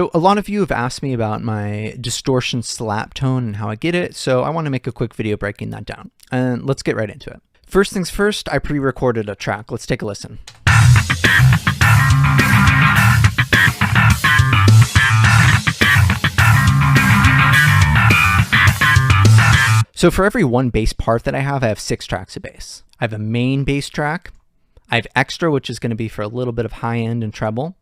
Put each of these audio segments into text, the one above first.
So a lot of you have asked me about my distortion slap tone and how I get it, so I want to make a quick video breaking that down. And let's get right into it. First things first, I pre-recorded a track. Let's take a listen. So for every one bass part that I have 6 tracks of bass. I have a main bass track. I have extra, which is going to be for a little bit of high end and treble.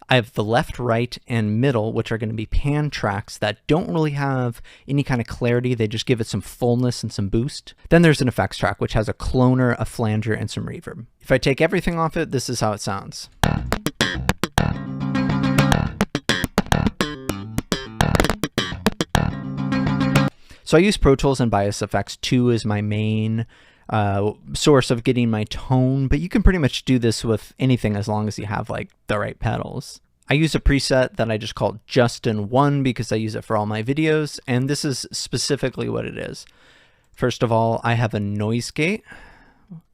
I have the left, right, and middle, which are going to be pan tracks that don't really have any kind of clarity. They just give it some fullness and some boost. Then there's an effects track, which has a cloner, a flanger, and some reverb. If I take everything off it, this is how it sounds. So I use Pro Tools and Bias FX 2 as my main source of getting my tone, but you can pretty much do this with anything as long as you have like the right pedals. I use a preset that I just called Justin 1 because I use it for all my videos, and this is specifically what it is. First of all, I have a noise gate,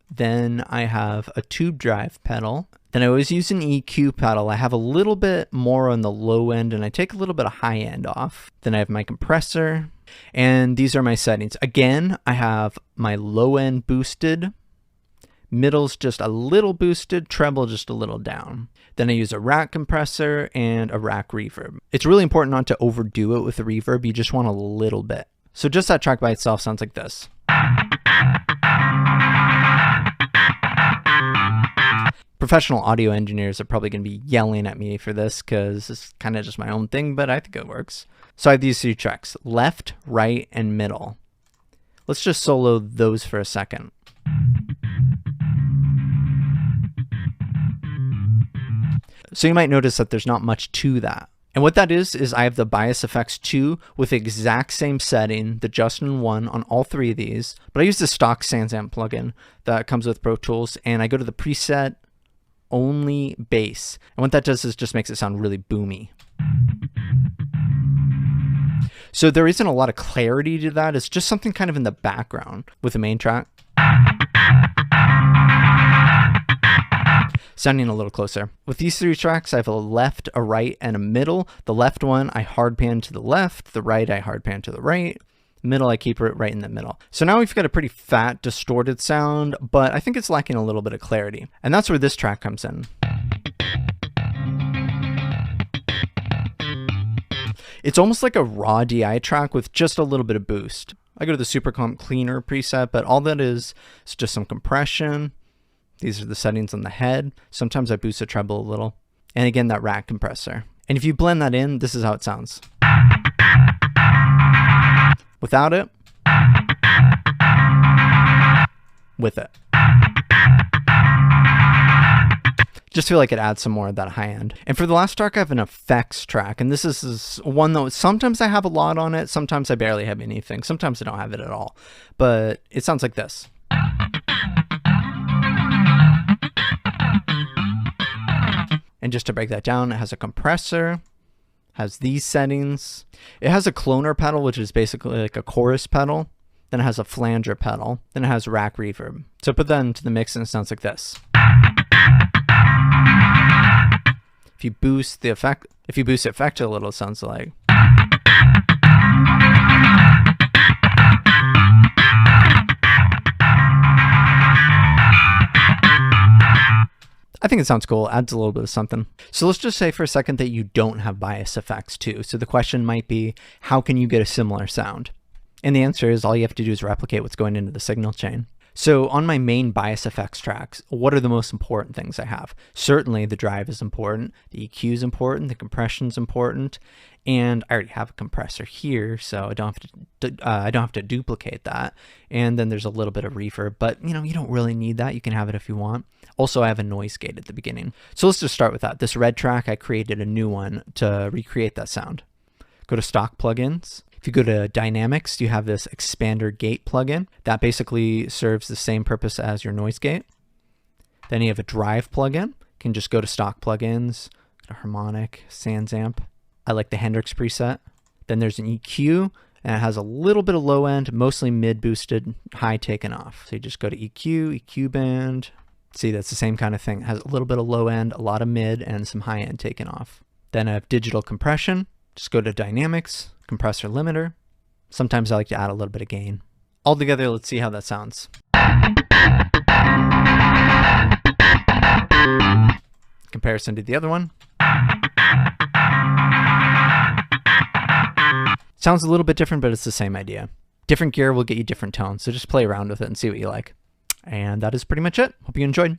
then I have a tube drive pedal, then I always use an EQ pedal. I have a little bit more on the low end and I take a little bit of high end off. Then I have my compressor, and these are my settings. Again, I have my low end boosted, middle's just a little boosted, treble just a little down. Then I use a rack compressor and a rack reverb. It's really important not to overdo it with the reverb. You just want a little bit. So just that track by itself sounds like this. Professional audio engineers are probably going to be yelling at me for this because it's kind of just my own thing, but I think it works. So I have these 3 tracks, left, right, and middle. Let's just solo those for a second. So you might notice that there's not much to that. And what that is I have the Bias FX 2 with the exact same setting, the Justin 1 on all 3 of these, but I use the stock SansAmp plugin that comes with Pro Tools, and I go to the preset only bass. And what that does is just makes it sound really boomy. So there isn't a lot of clarity to that. It's just something kind of in the background with the main track. Sounding a little closer. With these 3 tracks, I have a left, a right, and a middle. The left one, I hard pan to the left. The right, I hard pan to the right. Middle, I keep it right in the middle. So now we've got a pretty fat, distorted sound, but I think it's lacking a little bit of clarity. And that's where this track comes in. It's almost like a raw DI track with just a little bit of boost. I go to the Super Comp Cleaner preset, but all that is just some compression. These are the settings on the head. Sometimes I boost the treble a little. And again, that rack compressor. And if you blend that in, this is how it sounds. Without it. With it. Just feel like it adds some more of that high end. And for the last track, I have an effects track. And this is one that sometimes I have a lot on it. Sometimes I barely have anything. Sometimes I don't have it at all. But it sounds like this. And just to break that down, it has a compressor, has these settings. It has a cloner pedal, which is basically like a chorus pedal. Then it has a flanger pedal. Then it has rack reverb. So put that into the mix and it sounds like this. If you boost the effect, a little, it sounds like. I think it sounds cool, adds a little bit of something. So let's just say for a second that you don't have Bias FX 2. So the question might be, how can you get a similar sound? And the answer is all you have to do is replicate what's going into the signal chain. So on my main Bias FX tracks, what are the most important things I have? Certainly the drive is important, the EQ is important, the compression is important, and I already have a compressor here, so I don't have to duplicate that. And then there's a little bit of reverb, but you don't really need that. You can have it if you want. Also, I have a noise gate at the beginning. So let's just start with that. This red track, I created a new one to recreate that sound. Go to stock plugins. If you go to Dynamics, you have this expander gate plugin that basically serves the same purpose as your noise gate. Then you have a drive plugin. You can just go to stock plugins, go to harmonic, SansAmp. I like the Hendrix preset. Then there's an EQ, and it has a little bit of low end, mostly mid boosted, high taken off. So you just go to EQ, EQ band. See, that's the same kind of thing. It has a little bit of low end, a lot of mid, and some high end taken off. Then I have digital compression. Just go to dynamics, compressor limiter. Sometimes I like to add a little bit of gain. All together, let's see how that sounds. Comparison to the other one. Sounds a little bit different, but it's the same idea. Different gear will get you different tones, so just play around with it and see what you like. And that is pretty much it. Hope you enjoyed.